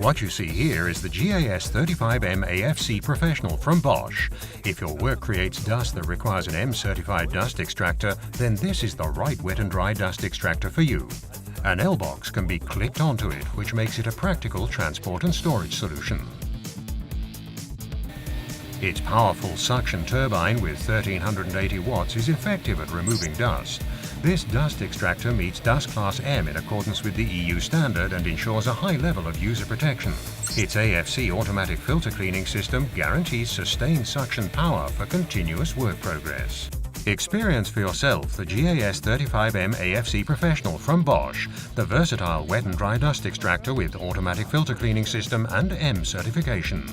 What you see here is the GAS 35M AFC Professional from Bosch. If your work creates dust that requires an M-certified dust extractor, then this is the right wet and dry dust extractor for you. An L-BOXX can be clipped onto it, which makes it a practical transport and storage solution. Its powerful suction turbine with 1380 watts is effective at removing dust. This dust extractor meets dust class M in accordance with the EU standard and ensures a high level of user protection. Its AFC automatic filter cleaning system guarantees sustained suction power for continuous work progress. Experience for yourself the GAS 35M AFC Professional from Bosch, the versatile wet and dry dust extractor with automatic filter cleaning system and M certification.